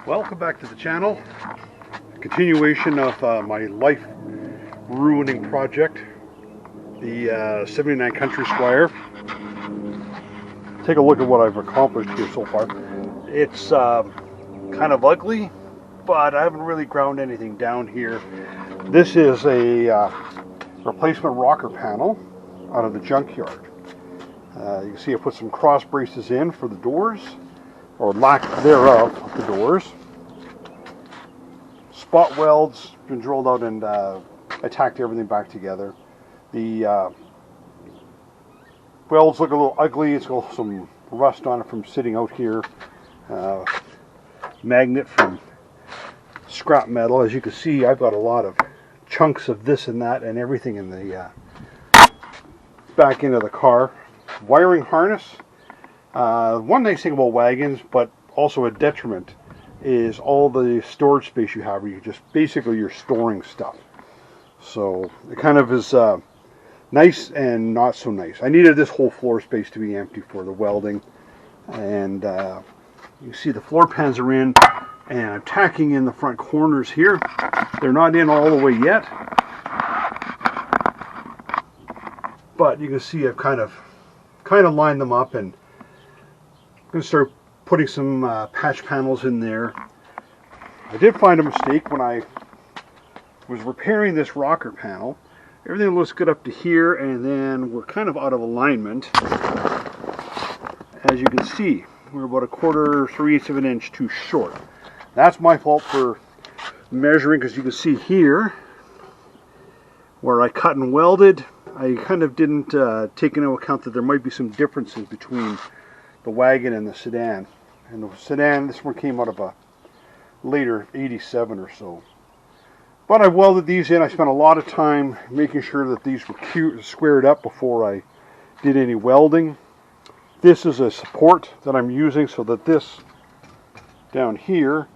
Welcome back to the channel. Continuation of my life ruining project, the 79 Country Squire. Take a look at what I've accomplished here so far. It's kind of ugly, but I haven't really ground anything down here. This is a replacement rocker panel out of the junkyard. You can see I put some cross braces in for the doors, or lack thereof of the doors. Spot welds been drilled out, and I tacked everything back together. The welds look a little ugly. It's got some rust on it from sitting out here. Magnet from scrap metal. As you can see, I've got a lot of chunks of this and that and everything in the back end of the car. Wiring harness. One nice thing about wagons, but also a detriment, is all the storage space you have, where you just basically you're storing stuff. So it kind of is nice and not so nice. I needed this whole floor space to be empty for the welding, and you see the floor pans are in, and I'm tacking in the front corners here. They're not in all the way yet, but you can see I've kind of lined them up, and I'm going to start putting some patch panels in there. I did find a mistake when I was repairing this rocker panel. Everything looks good up to here, and then we're kind of out of alignment. As you can see, we're about 1/4, 3/8 of an inch too short. That's my fault for measuring, because you can see here where I cut and welded, I kind of didn't take into account that there might be some differences between the wagon and the sedan. And the sedan, this one came out of a later 87 or so. But I welded these in. I spent a lot of time making sure that these were squared up before I did any welding. This is a support that I'm using so that this down here,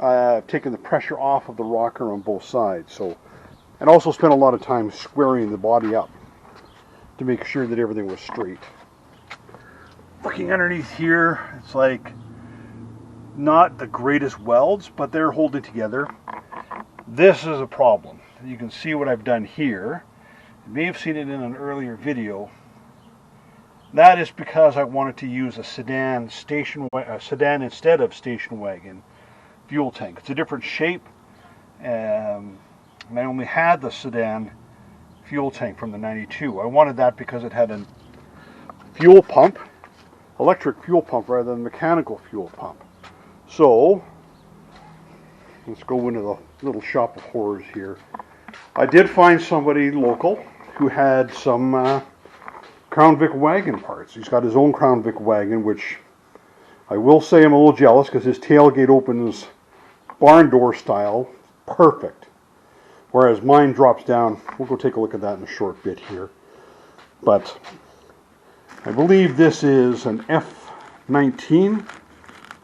I've taken the pressure off of the rocker on both sides. So, and also spent a lot of time squaring the body up to make sure that everything was straight. Looking underneath here, it's like not the greatest welds, but they're holding together. This is a problem. You can see what I've done here. You may have seen it in an earlier video. That is because I wanted to use a sedan instead of station wagon fuel tank. It's a different shape, and I only had the sedan fuel tank from the 92. I wanted that because it had a fuel pump, electric fuel pump rather than mechanical fuel pump. So let's go into the little shop of horrors here. I did find somebody local who had some Crown Vic wagon parts. He's got his own Crown Vic wagon, which I will say I'm a little jealous, because his tailgate opens barn door style, perfect. Whereas mine drops down. We'll go take a look at that in a short bit here. But I believe this is an F19.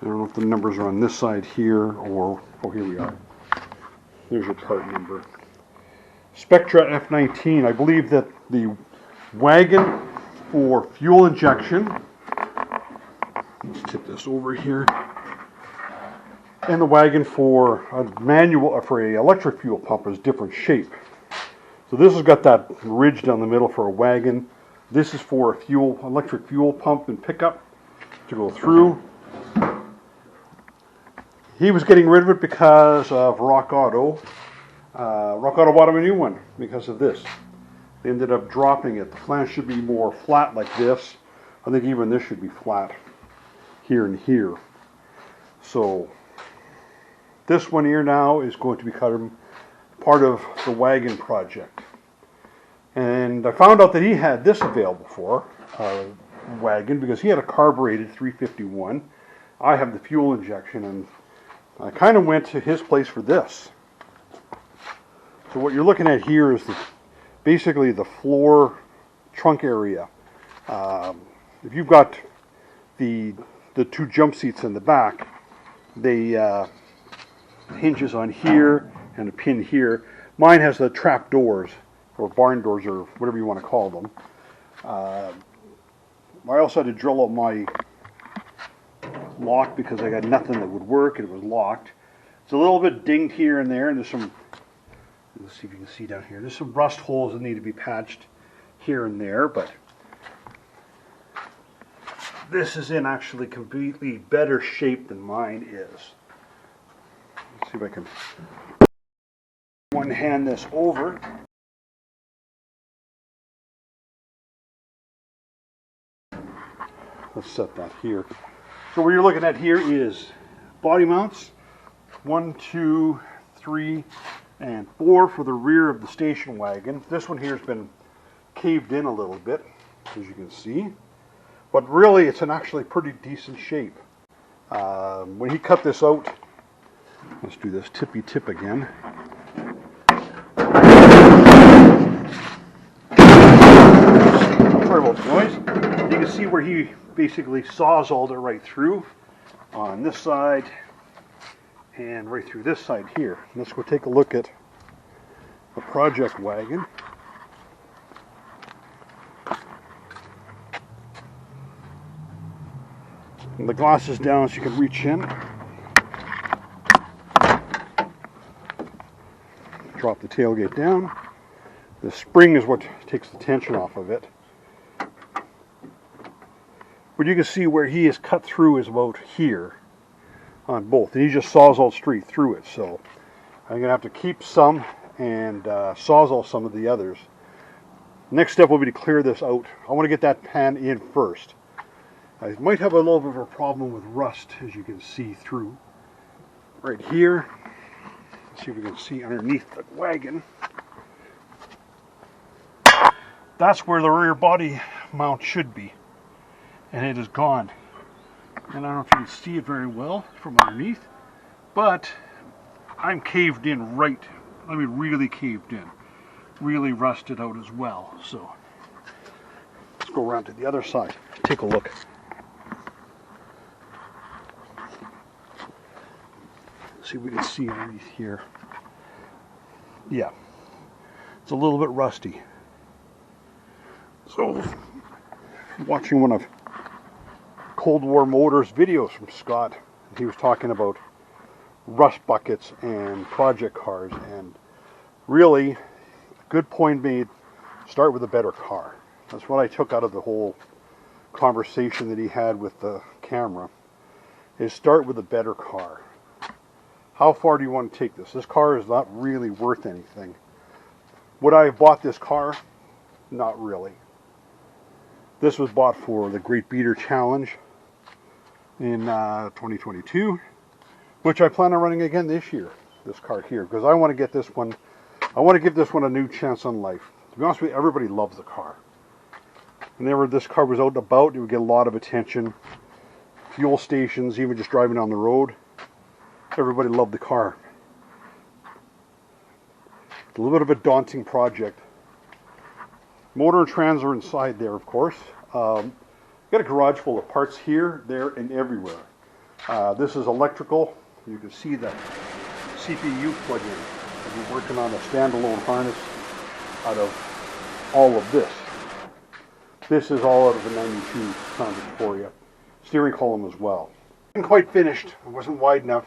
I don't know if the numbers are on this side here, or, oh, here we are. There's your part number. Spectra F19. I believe that the wagon for fuel injection, let's tip this over here, and the wagon for a manual, for a electric fuel pump, is different shape. So this has got that ridge down the middle for a wagon. This is for a electric fuel pump and pickup to go through. He was getting rid of it because of Rock Auto. Rock Auto bought him a new one because of this. They ended up dropping it. The flange should be more flat like this. I think even this should be flat here and here. So this one here now is going to become part of the wagon project. And I found out that he had this available for wagon, because he had a carbureted 351. I have the fuel injection, and I kind of went to his place for this. So what you're looking at here is basically the floor trunk area. If you've got the two jump seats in the back, they hinges on here and a pin here. Mine has the trap doors, or barn doors, or whatever you want to call them. I also had to drill up my locked because I got nothing that would work. It was locked. It's a little bit dinged here and there, and there's some, let's see if you can see down here, there's some rust holes that need to be patched here and there, but this is in actually completely better shape than mine is. Let's see if I can one hand this over. Let's set that here. So what you're looking at here is body mounts, 1, 2, 3, and 4 for the rear of the station wagon. This one here has been caved in a little bit, as you can see, but really it's in actually pretty decent shape. When he cut this out, let's do this tippy tip again. Sorry about the noise. You can see where he basically sawzalled it right through on this side and right through this side here. Let's go take a look at the project wagon. And the glass is down so you can reach in. Drop the tailgate down. The spring is what takes the tension off of it. But you can see where he is cut through is about here on both. And he just sawzalled straight through it. So I'm going to have to keep some and sawzall some of the others. Next step will be to clear this out. I want to get that pan in first. I might have a little bit of a problem with rust, as you can see through. Right here. Let's see if we can see underneath the wagon. That's where the rear body mount should be. And it is gone. And I don't know if you can see it very well from underneath, but I'm caved in right, I mean really caved in. Really rusted out as well. So let's go around to the other side. Take a look. See if we can see underneath here. Yeah, it's a little bit rusty. So watching one of Cold War Motors videos from Scott, he was talking about rust buckets and project cars, and really good point made. Start with a better car. That's what I took out of the whole conversation that he had with the camera, is start with a better car. How far do you want to take this? This car is not really worth anything. Would I have bought this car? Not really. This was bought for the Great Beater Challenge in 2022, which I plan on running again this year, this car here, because I want to get this one, I want to give this one a new chance on life. To be honest with you, everybody loves the car. Whenever this car was out and about, it would get a lot of attention. Fuel stations, even just driving down the road, everybody loved the car. It's a little bit of a daunting project. Motor and trans are inside there, of course. Got a garage full of parts here, there, and everywhere. This is electrical. You can see the CPU plug-in. I've been working on a standalone harness out of all of this. This is all out of the 92 Crown Victoria. Steering column as well. Wasn't quite finished. It wasn't wide enough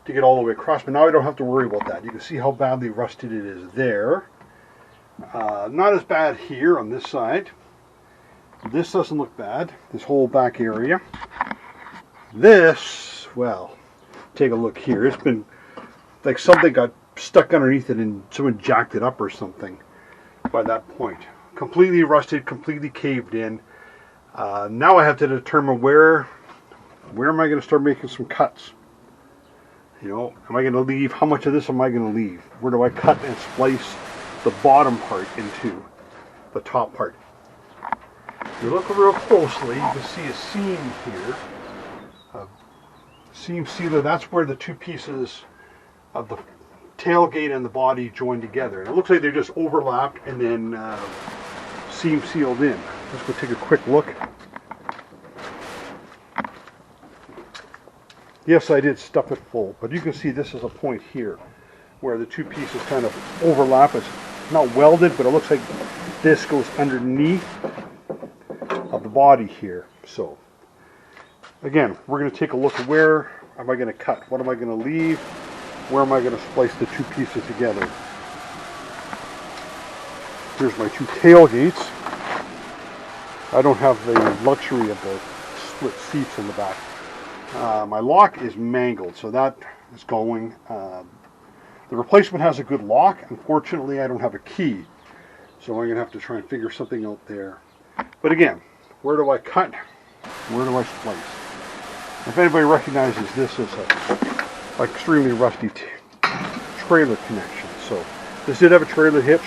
to get all the way across, but now I don't have to worry about that. You can see how badly rusted it is there. Not as bad here on this side. This doesn't look bad, this whole back area. This, well, take a look here. It's been like something got stuck underneath it and someone jacked it up or something by that point. Completely rusted, completely caved in. Now I have to determine where am I going to start making some cuts. You know, am I going to leave, how much of this am I going to leave? Where do I cut and splice the bottom part into the top part? If you look real closely, you can see a seam here. Seam sealer, that's where the two pieces of the tailgate and the body join together. And it looks like they're just overlapped and then seam sealed in. Let's go take a quick look. Yes, I did stuff it full, but you can see this is a point here where the two pieces kind of overlap. It's not welded, but it looks like this goes underneath of the body here. So Again, we're going to take a look at where am I going to cut, what am I going to leave, where am I going to splice the two pieces together. Here's my two tailgates. I don't have the luxury of the split seats in the back. My lock is mangled, so that is going. The replacement has a good lock. Unfortunately, I don't have a key, so I'm going to have to try and figure something out there. But again, where do I cut? Where do I splice? If anybody recognizes this as a extremely rusty trailer connection. So this did have a trailer hitch.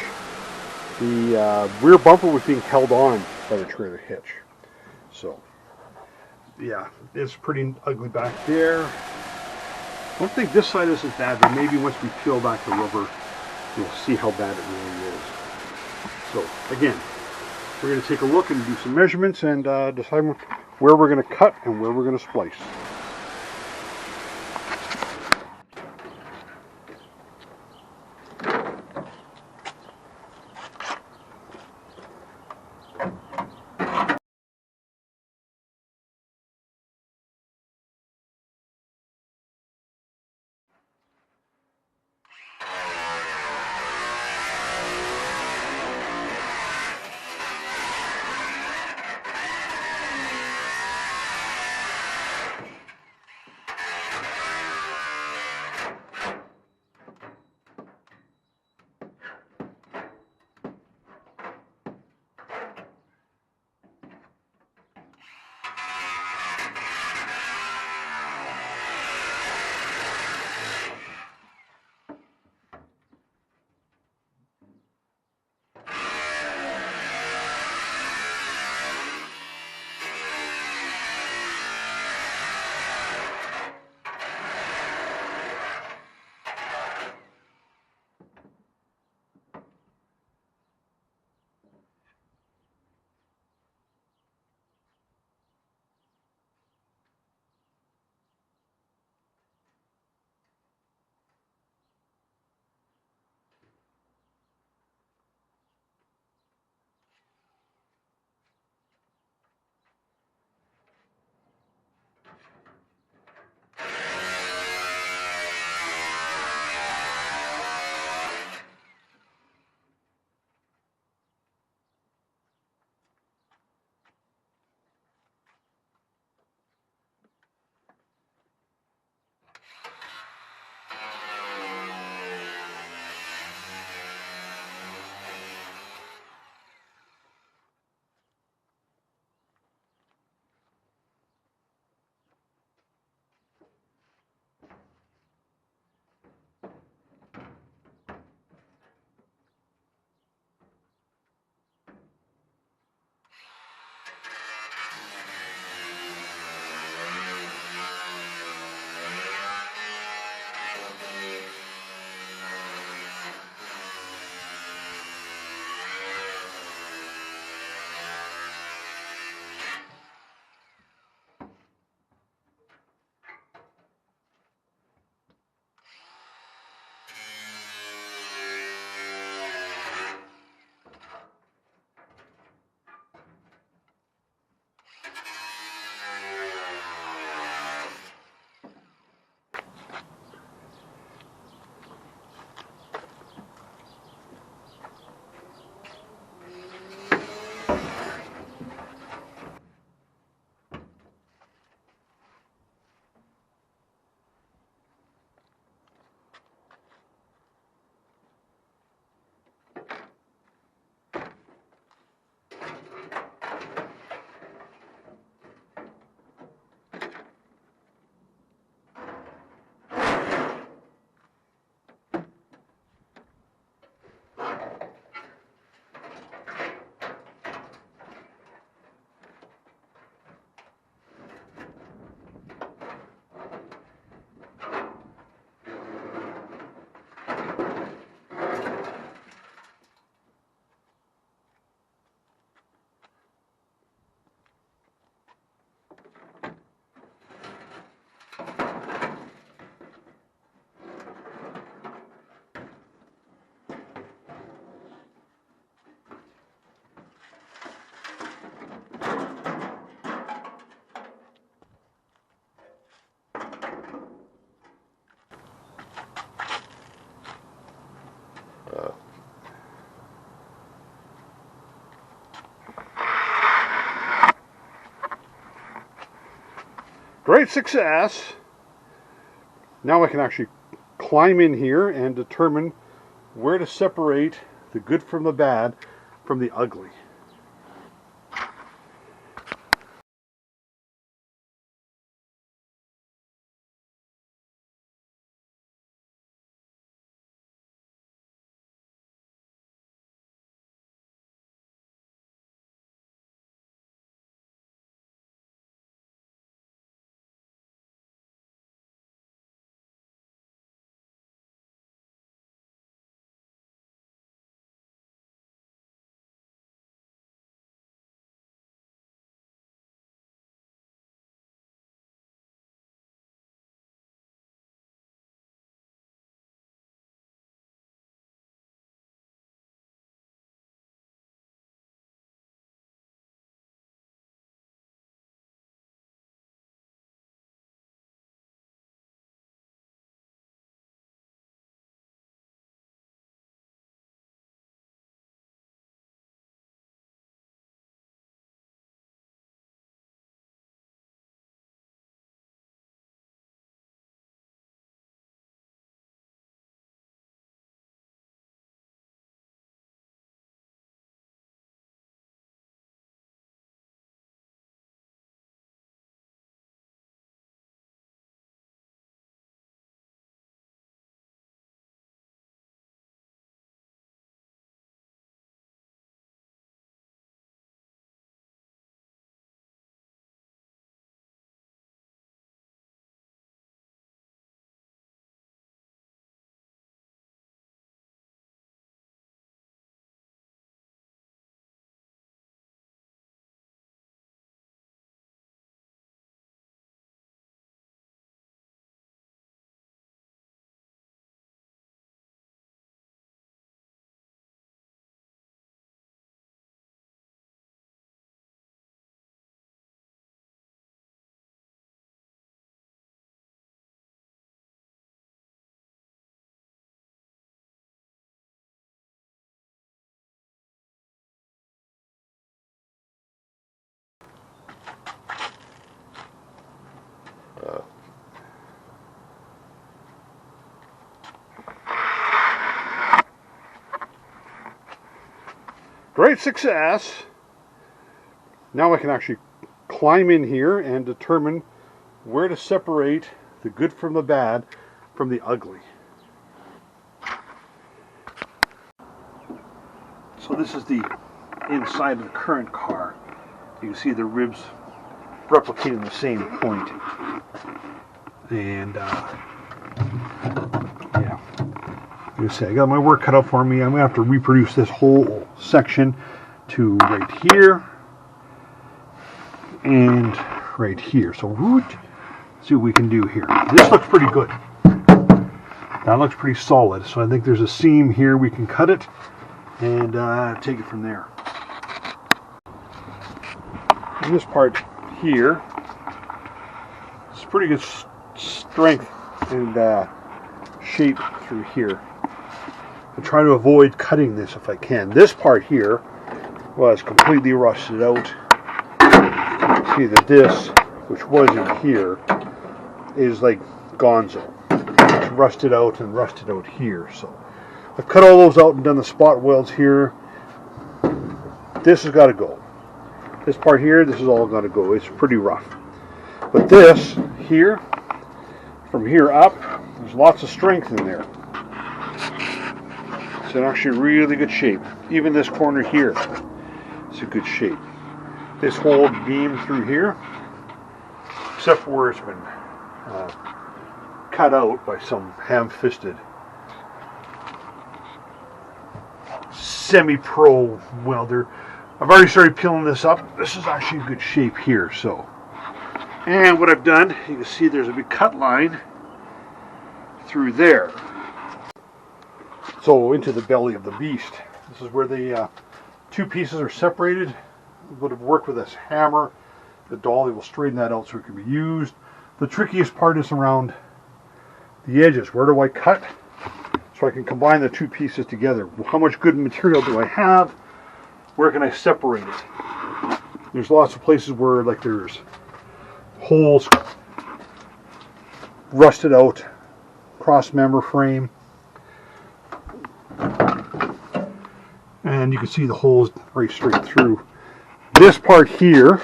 The rear bumper was being held on by the trailer hitch. So yeah, it's pretty ugly back there. I don't think this side isn't bad, but maybe once we peel back the rubber, you'll see how bad it really is. So again, we're going to take a look and do some measurements and decide where we're going to cut and where we're going to splice. Great success. Now I can actually climb in here and determine where to separate the good from the bad from the ugly. Great success. Now I can actually climb in here and determine where to separate the good from the bad from the ugly. So this is the inside of the current car. You can see the ribs replicating the same point. And yeah, you see, I got my work cut out for me. I'm gonna have to reproduce this whole section to right here and right here. So see what we can do here. This looks pretty good. That looks pretty solid. So I think there's a seam here. We can cut it and take it from there. And this part here, it's pretty good strength and shape through here. I try to avoid cutting this if I can. This part here was completely rusted out. You can see that this, which was in here, is like gonzo. It's rusted out and rusted out here. So I've cut all those out and done the spot welds here. This has got to go. This part here, this is all got to go. It's pretty rough. But this here, from here up, there's lots of strength in there. It's in actually really good shape. Even this corner here, it's in good shape. This whole beam through here, except for where it's been cut out by some ham-fisted semi-pro welder. I've already started peeling this up. This is actually in good shape here. So, and what I've done, you can see there's a big cut line through there. So into the belly of the beast. This is where the two pieces are separated. Would have worked with this hammer. The dolly will straighten that out so it can be used. The trickiest part is around the edges. Where do I cut so I can combine the two pieces together? How much good material do I have? Where can I separate it? There's lots of places where like there's holes rusted out cross member frame. And you can see the holes right straight through. This part here,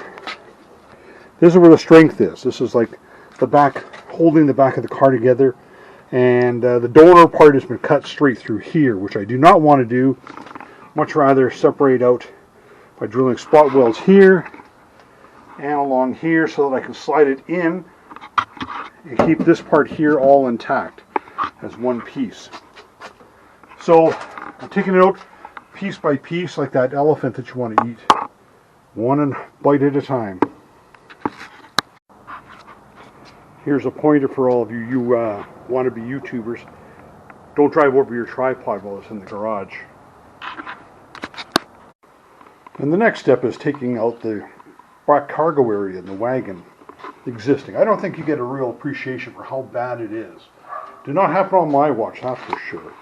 this is where the strength is. This is like the back, holding the back of the car together. And the donor part has been cut straight through here, which I do not want to do. Much rather separate out by drilling spot welds here and along here so that I can slide it in and keep this part here all intact as one piece. So I'm taking it out piece by piece like that elephant that you want to eat, one bite at a time. Here's a pointer for all of you wannabe YouTubers. Don't drive over your tripod while it's in the garage. And the next step is taking out the back cargo area in the wagon existing. I don't think you get a real appreciation for how bad it is. Did not happen on my watch, that's for sure.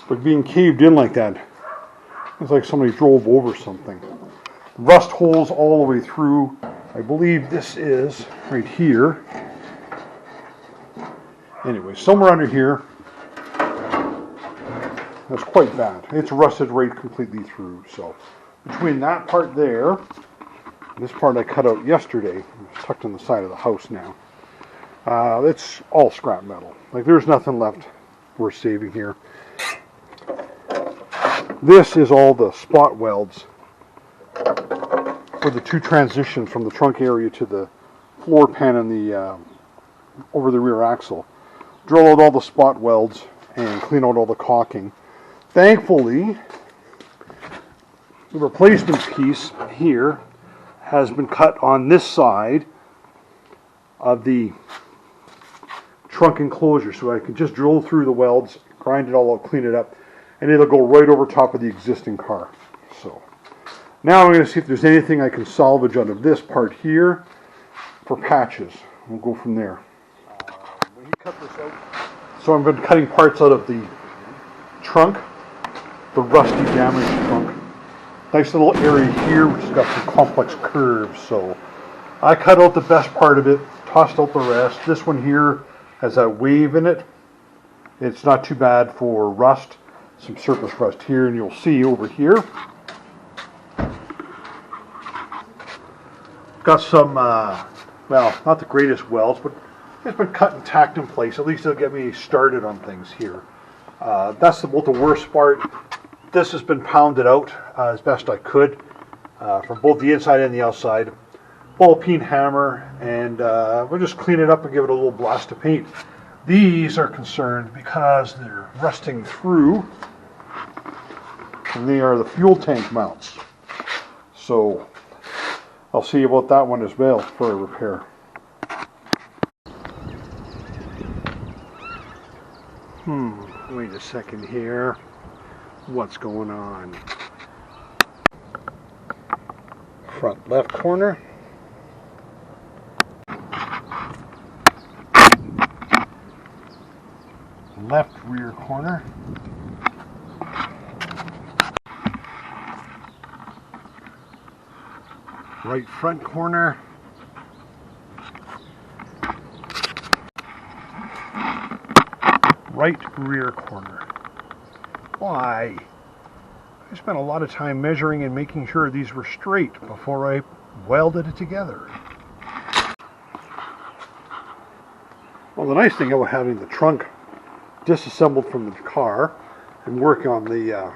But being caved in like that, it's like somebody drove over something. Rust holes all the way through. I believe this is right here. Anyway, somewhere under here. That's quite bad. It's rusted right completely through. So between that part there, this part I cut out yesterday, it's tucked in the side of the house now. It's all scrap metal. Like there's nothing left worth saving here. This is all the spot welds for the two transitions from the trunk area to the floor pan and the over the rear axle. Drill out all the spot welds and clean out all the caulking. Thankfully, the replacement piece here has been cut on this side of the trunk enclosure, so I can just drill through the welds, grind it all out, clean it up, and it'll go right over top of the existing car. So now I'm going to see if there's anything I can salvage out of this part here for patches. We'll go from there. When he cut this out, so I've been cutting parts out of the trunk, the rusty, damaged trunk. Nice little area here, which has got some complex curves. So I cut out the best part of it, tossed out the rest. This one here has that wave in it. It's not too bad for rust, some surface rust here, and you'll see over here. Got some, well, not the greatest welds, but it's been cut and tacked in place. At least it'll get me started on things here. That's about the worst part. This has been pounded out as best I could from both the inside and the outside. Ball peen hammer, and we'll just clean it up and give it a little blast of paint. These are concerned because they're rusting through, and they are the fuel tank mounts. So I'll see about that one as well for a repair. Wait a second here. What's going on? Front left corner. Left rear corner. Right front corner. Right rear corner. Why? I spent a lot of time measuring and making sure these were straight before I welded it together. Well, the nice thing about having the trunk disassembled from the car and work on the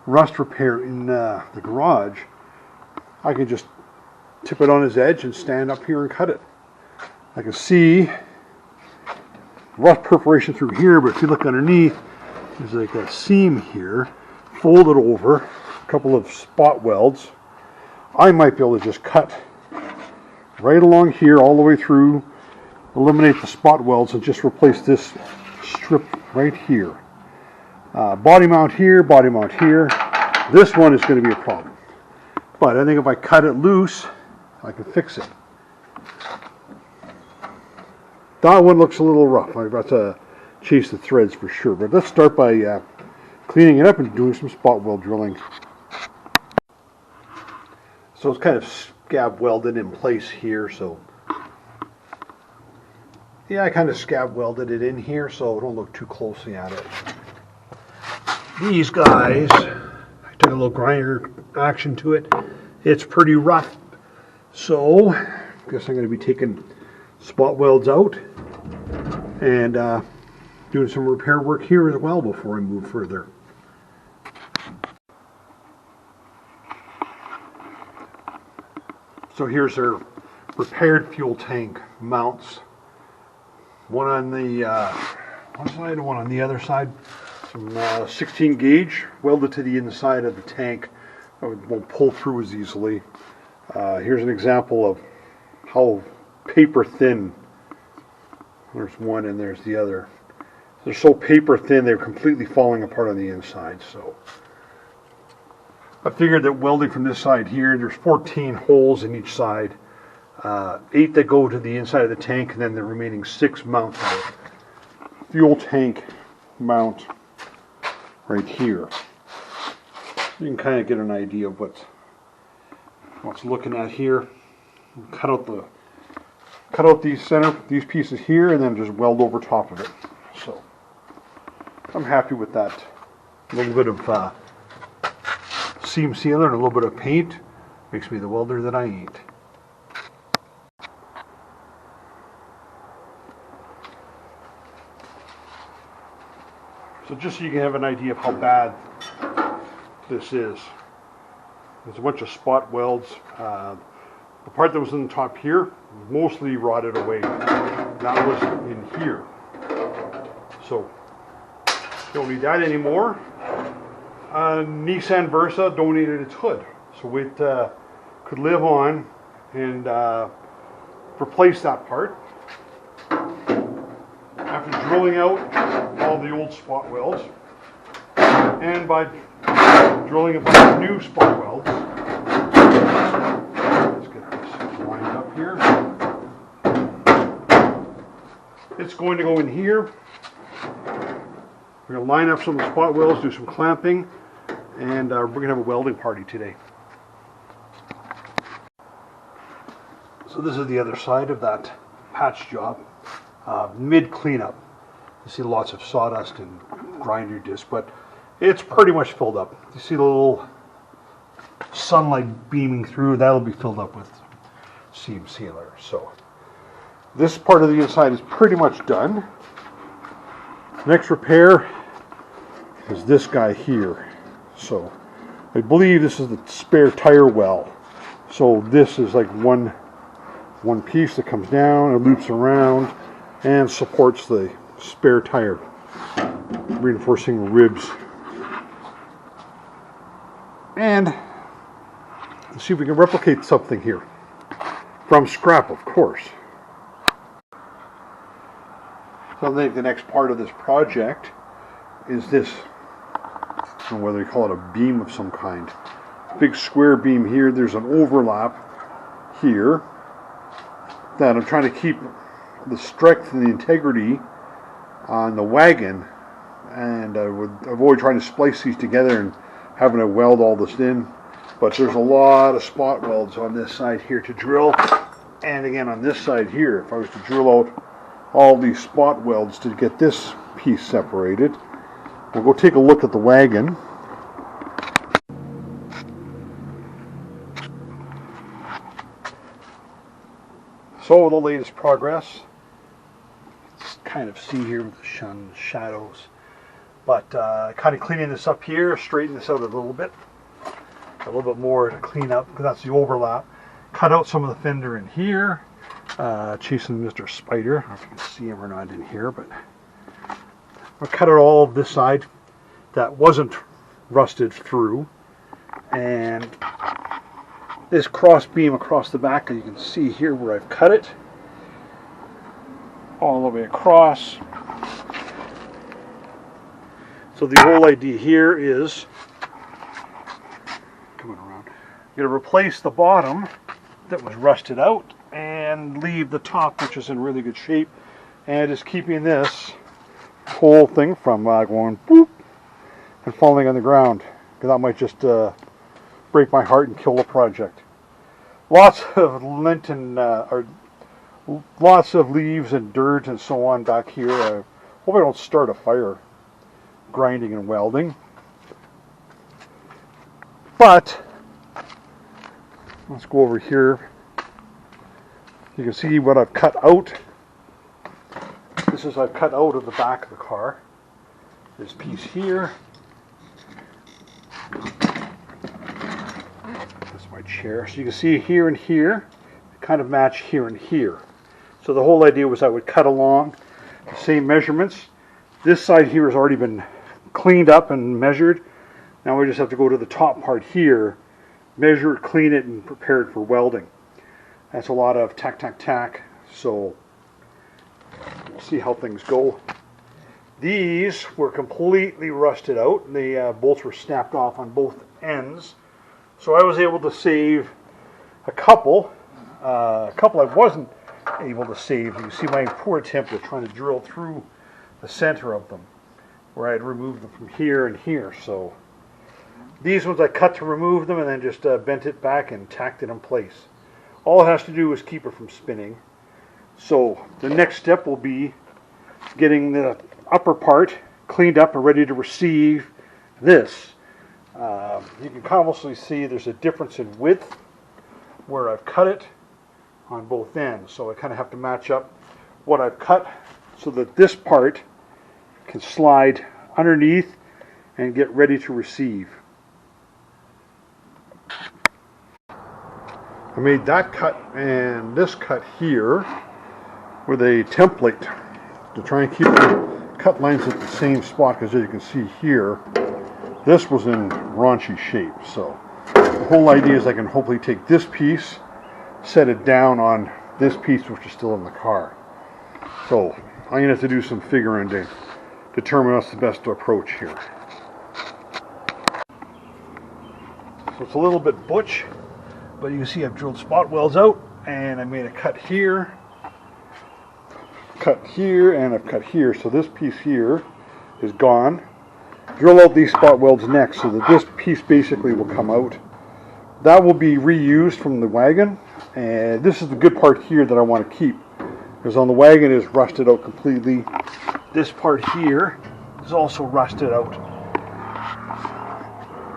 rust repair in the garage, I can just tip it on his edge and stand up here and cut it. I can see rust perforation through here, but if you look underneath, there's like a seam here, folded over, a couple of spot welds. I might be able to just cut right along here all the way through, eliminate the spot welds, and just replace this strip right here. Body mount here, body mount here. This one is going to be a problem. But I think if I cut it loose, I can fix it. That one looks a little rough. I've got to chase the threads for sure. But let's start by cleaning it up and doing some spot weld drilling. So it's kind of scab welded in place here, so Yeah, I kind of scab welded it in here, so don't look too closely at it. These guys, I took a little grinder action to it. It's pretty rough, so I guess I'm going to be taking spot welds out and doing some repair work here as well before I move further. So here's their repaired fuel tank mounts. One on the one side and one on the other side. Some 16 gauge welded to the inside of the tank. It won't pull through as easily. Here's an example of how paper thin. There's one and there's the other. They're so paper thin they're completely falling apart on the inside. So I figured that welding from this side here, there's 14 holes in each side. 8 that go to the inside of the tank, and then the remaining 6 mount the fuel tank mount right here. You can kind of get an idea of what's looking at here. Cut out these pieces here, and then just weld over top of it. So I'm happy with that. A little bit of seam sealer and a little bit of paint makes me the welder that I ain't. So just so you can have an idea of how bad this is. There's a bunch of spot welds. The part that was in the top here mostly rotted away. That was in here. So don't need that anymore. Nissan Versa donated its hood, so it could live on and replace that part. After drilling out all the old spot welds, and by drilling a bunch of new spot welds, let's get this lined up here. It's going to go in here. We're going to line up some of the spot welds, do some clamping, and we're going to have a welding party today. So this is the other side of that patch job. Mid cleanup. You see lots of sawdust and grinder disc, but it's pretty much filled up. You see the little sunlight beaming through, that'll be filled up with seam sealer. So this part of the inside is pretty much done. Next repair is this guy here. So I believe this is the spare tire well. So this is like one piece that comes down and loops around and supports the spare tire, reinforcing ribs. And let's see if we can replicate something here from scrap, of course. So I think the next part of this project is this, I don't know whether you call it a beam of some kind. Big square beam here. There's an overlap here that I'm trying to keep the strength and the integrity on the wagon, and I would avoid trying to splice these together and having to weld all this in. But there's a lot of spot welds on this side here to drill, and again on this side here, if I was to drill out all these spot welds to get this piece separated. We'll go take a look at the wagon. So the latest progress. Kind of see here with the shadows, but kind of cleaning this up here, straighten this out a little bit more to clean up, because that's the overlap. Cut out some of the fender in here, chasing Mr. Spider. I don't know if you can see him or not in here, but I'll cut out all of this side that wasn't rusted through, and this cross beam across the back, you can see here where I've cut it all the way across. So the whole idea here is coming around. You're going to replace the bottom that was rusted out and leave the top, which is in really good shape, and just keeping this whole thing from going boop and falling on the ground, because that might just break my heart and kill the project. Lots of Lenten or Lots of leaves and dirt and so on back here. I hope I don't start a fire grinding and welding. But let's go over here. You can see what I've cut out. This is I've cut out of the back of the car. This piece here. That's my chair. So you can see here and here, kind of match here and here. So the whole idea was I would cut along the same measurements. This side here has already been cleaned up and measured. Now we just have to go to the top part here, measure it, clean it, and prepare it for welding. That's a lot of tack, tack, tack. So we'll see how things go. These were completely rusted out. The bolts were snapped off on both ends. So I was able to save a couple. I wasn't able to save. You see my poor attempt at trying to drill through the center of them, where I had removed them from here and here. So these ones I cut to remove them and then just bent it back and tacked it in place. All it has to do is keep it from spinning. So the next step will be getting the upper part cleaned up and ready to receive this. You can kind of also see there's a difference in width where I've cut it on both ends. So I kind of have to match up what I've cut so that this part can slide underneath and get ready to receive. I made that cut and this cut here with a template to try and keep the cut lines at the same spot, because as you can see here, this was in raunchy shape. So the whole idea is I can hopefully take this piece, set it down on this piece which is still in the car. So I'm going to have to do some figuring to determine what's the best approach here. So it's a little bit butch, but you can see I've drilled spot welds out, and I made a cut here, and I've cut here. So this piece here is gone. Drill out these spot welds next so that this piece basically will come out. That will be reused from the wagon, and this is the good part here that I want to keep, because on the wagon is rusted out completely. This part here is also rusted out.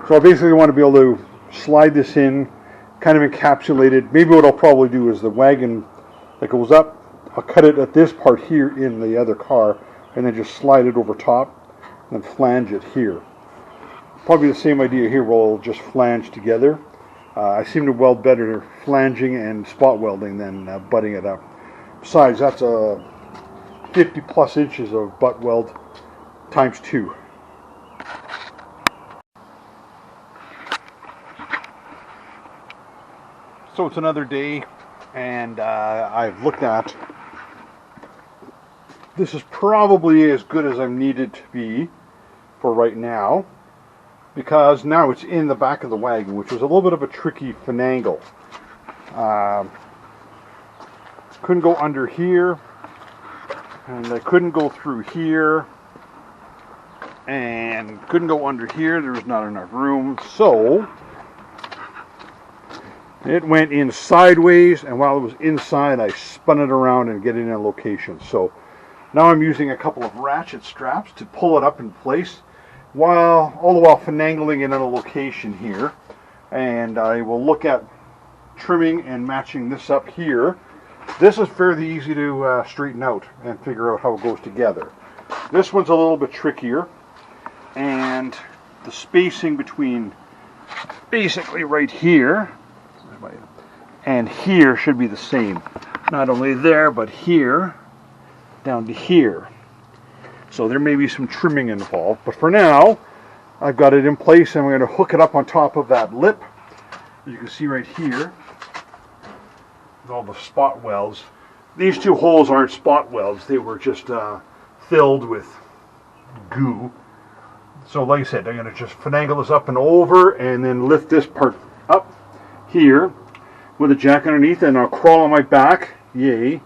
So I basically want to be able to slide this in, kind of encapsulated. Maybe what I'll probably do is the wagon that goes up, I'll cut it at this part here in the other car, and then just slide it over top and then flange it here. Probably the same idea here, where I'll just flange together. I seem to weld better flanging and spot welding than butting it up. Besides, that's 50 plus inches of butt weld times 2. So it's another day, and I've looked at, this is probably as good as I'm needed to be for right now, because now it's in the back of the wagon, which was a little bit of a tricky finagle. Couldn't go under here, and I couldn't go through here, and couldn't go under here. There was not enough room, so it went in sideways, and while it was inside, I spun it around and get it in a location. So now I'm using a couple of ratchet straps to pull it up in place, all the while finagling it in a location here. And I will look at trimming and matching this up here. This is fairly easy to straighten out and figure out how it goes together. This one's a little bit trickier, and the spacing between basically right here and here should be the same. Not only there, but here down to here. So there may be some trimming involved, but for now I've got it in place, and I'm going to hook it up on top of that lip. You can see right here with all the spot welds. These two holes aren't spot welds, they were just filled with goo. So like I said, I'm going to just finagle this up and over, and then lift this part up here with a jack underneath, and I'll crawl on my back, yay,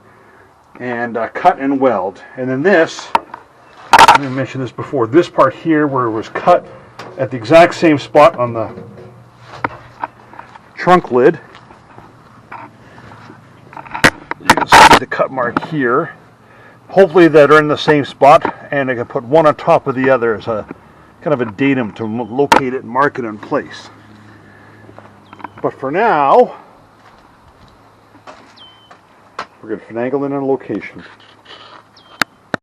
and cut and weld. And then this, I mentioned this before, this part here where it was cut at the exact same spot on the trunk lid, you can see the cut mark here. Hopefully that are in the same spot, and I can put one on top of the other as a kind of a datum to locate it and mark it in place. But for now, we're going to finagle in a location.